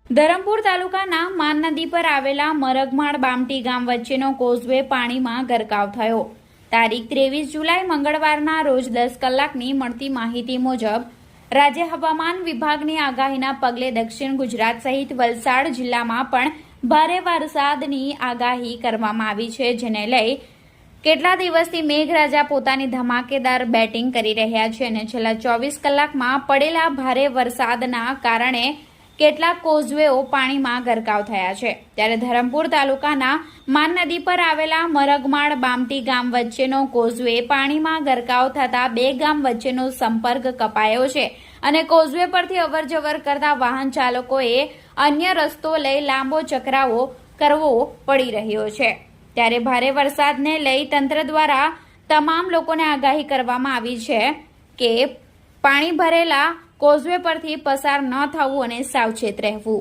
ધરમપુર તાલુકાના માન નદી પર આવેલા મરગમાળ બામટી ગામ વચ્ચેનો કોઝવે પાણીમાં ગરકાવ થયો। તારીખ 23 જુલાઈ મંગળવારના રોજ 10 કલાકની મળતી માહિતી મુજબ રાજ્ય હવામાન વિભાગની આગાહીના પગલે દક્ષિણ ગુજરાત સહિત વલસાડ જિલ્લામાં પણ ભારે વરસાદની આગાહી કરવામાં આવી છે, જેને લઈ કેટલા દિવસથી મેઘરાજા પોતાની ધમાકેદાર બેટિંગ કરી રહ્યા છે અને છેલ્લા 24 કલાકમાં પડેલા ભારે વરસાદના કારણે કેટલાક કોઝવેઓ પાણીમાં ગરકાવ થયા છે। ત્યારે ધરમપુર તાલુકાના માન નદી પર આવેલા મરગમાળ બામટી ગામ વચ્ચેનો કોઝવે પાણીમાં ગરકાવ થતા બે ગામ વચ્ચેનો સંપર્ક કપાયો છે અને કોઝવે પરથી અવરજવર કરતા વાહન ચાલકોએ અન્ય રસ્તો લઈ લાંબો ચકરાવો કરવો પડી રહ્યો છે। ત્યારે ભારે વરસાદને લઈ તંત્ર દ્વારા તમામ લોકોને આગાહી કરવામાં આવી છે કે પાણી ભરેલા કોઝવે પરથી પસાર ન થવું અને સાવચેત રહેવું।